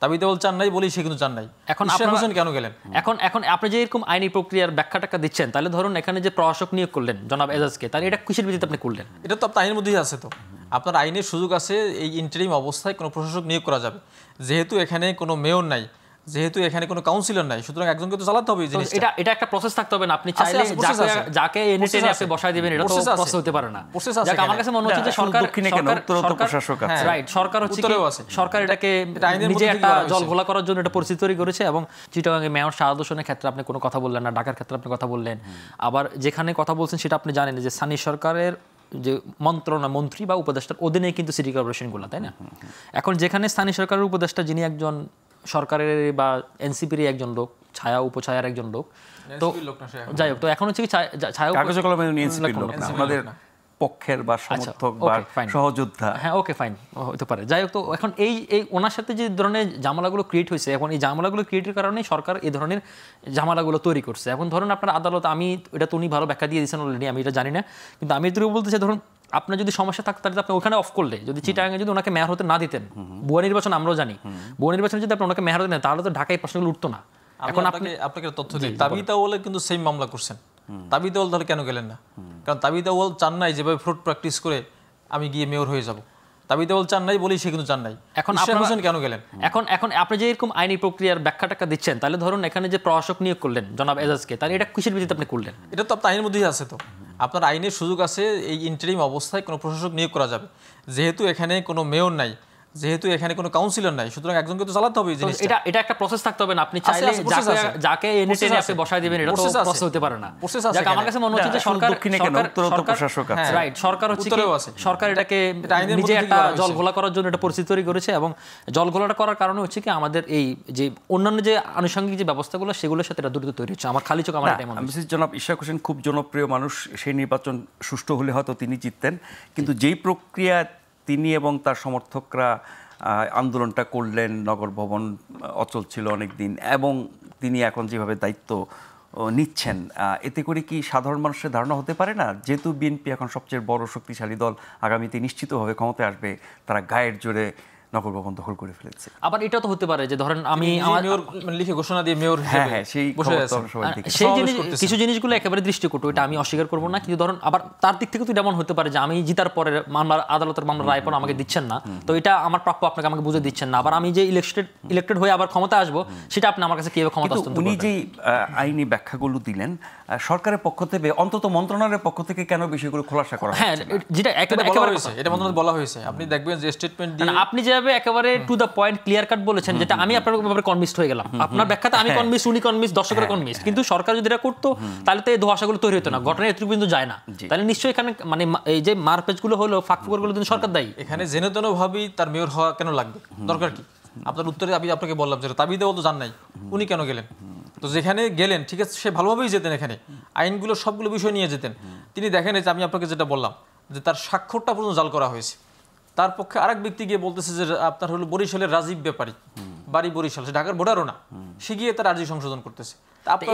দাবি দেওয়াল চান নাই বলেই সে কিন্তু চান নাই। এখন ইশরাক হোসেন কেন গেলেন? এখন আপনি যে এরকম আইনি প্রক্রিয়ার ব্যাখ্যাটা দিচ্ছেন, তাহলে ধরুন এখানে যে প্রশাসক নিয়োগ করলেন জনাব এজাজকে, তাহলে এটা কিসের ভিত্তিতে আপনি করলেন? এটা তো আপনার আইনের মধ্যেই আছে। তো আপনার আইনের সুযোগ আছে এই ইন্টারিম অবস্থায় কোনো প্রশাসক নিয়োগ করা যাবে। যেহেতু এখানে কোনো মেয়র নাই, যেহেতু এখানে কোনো কাউন্সিলর নাই, সুতরাং একজনকে তো চালাতে হবে। এটা একটা প্রসেস থাকতে হবে না। আপনি চাইলে যাকে এনে টেনে আপনি বসায় দিবেন, এটা তো প্রসেস হতে পারে না। যাক আমার কাছে মনে হচ্ছে যে সরকার রাইট, সরকার হচ্ছে সরকার এটাকে নিজে একটা জল ঘোলা করার জন্য একটা পরিস্থিতি তৈরি করেছে। এবং চিটাগাংয়ে মেয়র শাহাদ হোসেনের ক্ষেত্রে আপনি কোনো কথা বললেন না, ঢাকার ক্ষেত্রে আপনি কথা বললেন। আবার যেখানে কথা বলছেন সেটা আপনি জানেন যে স্থানীয় সরকারের যে মন্ত্রী বা উপদেষ্টার অধীনে কিন্তু সিটি কর্পোরেশনগুলো, তাই না? এখন যেখানে স্থানীয় সরকারের উপদেষ্টা যিনি একজন সরকারের বা এনসিপির একজন লোক, ছায়া উপছায়ার একজন লোক, তো যাই হোক, তো এখন হচ্ছে কি ছায়া আমাদের পক্ষের বা সমর্থক বা সহযোদ্ধা, হ্যাঁ ওকে ফাইন হতে পারে। যাই হোক, তো এখন এই ওনার সাথে যে ধরনের ঝামেলাগুলো ক্রিয়েট হয়েছে, এখন এই ঝামেলাগুলো ক্রিয়েটের কারণে সরকার এই ধরনের ঝামেলাগুলো তৈরি করছে। এখন ধরুন আপনার আদালত, আমি এটা তো উনি ভালো ব্যাখ্যা দিয়ে দিয়েছেন অলরেডি, আমি এটা জানি না, কিন্তু আমি এটুকু বলতে চাই, ধরুন আপনার যদি সমস্যা থাকতো তাহলে আপনি ওখানে অফ করলে, যদি চিটাগাংয়ে যদি ওনাকে মেয়র হতে না দিতেন, ভুয়া নির্বাচন আমরাও জানি, ভুয়া নির্বাচনে যদি আপনি ওনাকে মেয়র হতে নেন, তাহলে তো ঢাকায় প্রশ্নগুলো উঠতো না। এখন আপনাকে তথ্য দিই, তাবিথ আউয়াল কিন্তু সেম মামলা করছেন। তাবিথ আউয়াল তাহলে কেন গেলেন না? কারণ তাবিথ আউয়াল চান নাই যেভাবে ফ্রড প্র্যাকটিস করে আমি গিয়ে মেয়র হয়ে যাব। তাবিথ আউয়াল চান নাই বলেই সে কিন্তু চান নাই। এখন ইশরাক হোসেন কেন গেলেন? এখন আপনি যে এরকম আইনি প্রক্রিয়ার ব্যাখ্যাটা দিচ্ছেন, তাহলে ধরুন এখানে যে প্রশাসক নিয়োগ করলেন জনাব এজাজকে, তাহলে এটা কিসের ভিত্তিতে আপনি করলেন? এটা তো আপনার আইনের মধ্যেই আছে। তো আপনার আইনের সুযোগ আছে এই ইন্টারিম অবস্থায় কোনো প্রশাসক নিয়োগ করা যাবে। যেহেতু এখানে কোনো মেয়র নাই, যেহেতু এখানে কোনো কাউন্সিলর নাই, সুতরাং একজনকে তো চালাতে হবে। এটা একটা প্রসেস থাকতে হবে না। আপনি চাইলে যাকে এনে টেনে আপনি বসায় দিবেন, এটা তো প্রসেস হতে পারে না। যাক আমার কাছে মনে হচ্ছে যে সরকার এটাকে নিজে একটা জল ঘোলা করার জন্য একটা পরিস্থিতি তৈরি করেছে। এবং জল ঘোলাটা করার কারণে হচ্ছে কি আমাদের এই যে অন্যান্য যে আনুষঙ্গিক যে ব্যবস্থাগুলো, সেগুলোর সাথে এটা দ্রুত তৈরি হচ্ছে। আমার খালি চোখ আমার এটাই মনে হচ্ছে। জনাব ইশরাক হোসেন খুব জনপ্রিয় মানুষ, সেই নির্বাচন সুষ্ঠু হলে হয়তো তিনি জিততেন, কিন্তু যেই প্রক্রিয়া তিনি এবং তার সমর্থকরা আন্দোলনটা করলেন, নগর ভবন অচল ছিল অনেক দিন, এবং তিনি এখন যেভাবে দায়িত্ব নিচ্ছেন, এতে করে কি সাধারণ মানুষের ধারণা হতে পারে না, যেহেতু বিএনপি এখন সবচেয়ে বড় শক্তিশালী দল, আগামীতে নিশ্চিতভাবে ক্ষমতায় আসবে, তারা গায়ের জোরে নগর ভবন দখল করে ফেলেছে? আবার এটা তো হতে পারে যে ধরেন আমি লিখে ঘোষণা দিয়ে মেয়র সেই কিছু জিনিসগুলো একেবারে দৃষ্টিকটু, এটা আমি অস্বীকার করবো না, কিন্তু ধরুন আবার তার দিক থেকে তো এমন হতে পারে যে আমি জিতার পরে মামলার আদালতের মামলার রায় পর আমাকে দিচ্ছেন না, তো এটা আমার প্রাপ্য, আপনাকে আমাকে বুঝে দিচ্ছেন না। আবার আমি যে ইলেক্টেড হয়ে আবার ক্ষমতা আসবো, সেটা আপনি আমার কাছে কিভাবে ক্ষমতা হস্তান্তর করবেন? উনি যে আইনি ব্যাখ্যাগুলো দিলেন, সরকারের পক্ষ থেকে, অন্তত মন্ত্রণালয়ের পক্ষ থেকে কেন বিষয়গুলো খোলাসা করা? হ্যাঁ, যেটা একেবারে এটা মন্ত্রণালয় বলা হয়েছে। আপনি দেখবেন যে স্টেটমেন্ট দিয়ে আপনি যেভাবে একেবারে to the point clear cut বলেছেন, যেটা আমি আপনার ব্যাপারে কনভিন্সড হয়ে গেলাম। আপনার ব্যাখ্যাতে আমি কনভিন্সড, উনি কনভিন্সড, দর্শকরা কনভিন্সড। কিন্তু সরকার যদি এটা করতো, তাহলে তো এই ধোঁয়াশাগুলো তৈরি হতো না, ঘটনা এতটুকু কিন্তু যায় না। তাহলে নিশ্চয়ই এখানে মানে এই যে মারপেজগুলো হলো, ফাঁকফোকরগুলো কিন্তু সরকার দায়ী। এখানে জেনে তেন ভাবেই তার মেয়র হওয়া কেন লাগবে? দরকার কি? আপনার উত্তরে আমি আপনাকে বললাম যে তাবিথ আউয়াল তো জান নাই, উনি কেন গেলেন? তো যেখানে গেলেন, ঠিক আছে, সে ভালোভাবেই যেতেন, এখানে আইনগুলো সবগুলো বিষয় নিয়ে যেতেন। তিনি দেখেন যে আমি আপনাকে যেটা বললাম, যে তার স্বাক্ষরটা পর্যন্ত জাল করা হয়েছে। তার পক্ষে আরেক ব্যক্তি গিয়ে বলতেছে যে আপনার হলো বরিশালের রাজীব ব্যাপারী, বাড়ি বরিশাল, সে ঢাকার ভোটারও না, সে গিয়ে তার আর্জি সংশোধন করতেছে।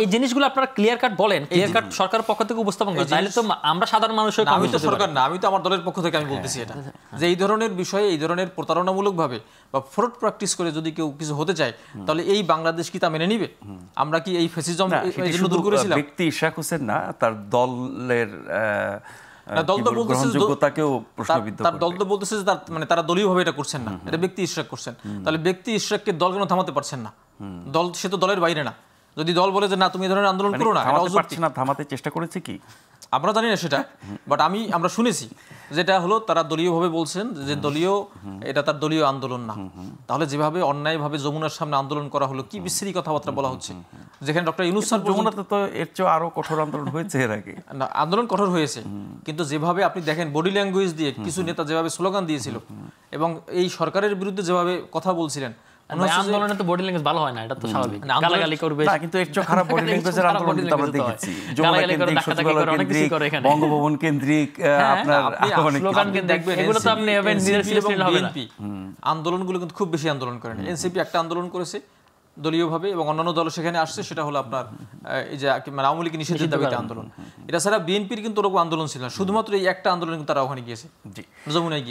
এই জিনিসগুলো আপনারা ক্লিয়ার কাট বলেন, ক্লিয়ার কাট সরকারের পক্ষ থেকে উপস্থাপন করেন, তাহলে তো আমরা সাধারণ মানুষের, আমি তো সরকার না, আমি তো আমার দলের পক্ষ থেকে আমি বলতেছি এটা, যে এই ধরনের বিষয়ে, এই ধরনের প্রতারণামূলকভাবে বা ফ্রড প্র্যাকটিস করে যদি কেউ কিছু হতে চায়, তাহলে এই বাংলাদেশ কি তা মেনে নিবে? আমরা কি এই ফ্যাসিজম দূর করেছিলাম? ব্যক্তি ইশরাক হোসেন না, তার দলের দল তো বলতেছে, তার দল তো বলতেছে যে মানে তারা দলীয়ভাবে এটা করছেন না, এটা ব্যক্তি ইশরাক করছেন। তাহলে ব্যক্তি ইশরাককে দল কেন থামাতে পারছেন না? দল সে তো দলের বাইরে না। যদি দল বলে যে না তুমি এই ধরনের আন্দোলন করো না, থামাতে চেষ্টা করেছে কি আমরা জানি না সেটা, বাট আমরা শুনেছি যেটা হলো তারা দলীয়ভাবে বলছেন যে দলীয়, এটা তার দলীয় আন্দোলন না। তাহলে যেভাবে অন্যায়ভাবে যমুনার সামনে আন্দোলন করা হলো, কি বিশ্রী কথাবার্তা বলা হচ্ছে, যেখানে ডক্টর ইউনূস স্যার, যমুনাতে তো এর চেয়ে আরো কঠোর আন্দোলন হয়েছে এর আগে। না, আন্দোলন কঠোর হয়েছে, কিন্তু যেভাবে আপনি দেখেন বডি ল্যাঙ্গুয়েজ দিয়ে কিছু নেতা যেভাবে স্লোগান দিয়েছিল এবং এই সরকারের বিরুদ্ধে যেভাবে কথা বলছিলেন, আন্দোলনে তো বডি ল্যাঙ্গুয়েজ ভালো হয় না, এটা তো স্বাভাবিক। গালাগালি করবে না, কিন্তু এর চেয়ে খারাপ বডি ল্যাঙ্গুয়েজের আন্দোলন আমরা দেখেছি। যমুনা কেন্দ্রিক, বঙ্গভবন কেন্দ্রিক, আপনার স্লোগান কিন্তু দেখবেন, এগুলো তো আপনি ইভেন নিজের সিলেক্টেড হবে না। আন্দোলনগুলো কিন্তু খুব বেশি আন্দোলন করেন। এনসিপি একটা আন্দোলন করেছে দলীয়ভাবে, এবং অন্যান্য দল সেখানে আসছে, সেটা হলো আপনার এই যে আওয়ামী লীগ নিষিদ্ধের দাবিতে আন্দোলন। এটা ছাড়া বিএনপির কিন্তু ওরকম আন্দোলন ছিল না, শুধুমাত্র এই একটা আন্দোলন তারা ওখানে গিয়েছে, যমুনায় গিয়েছে।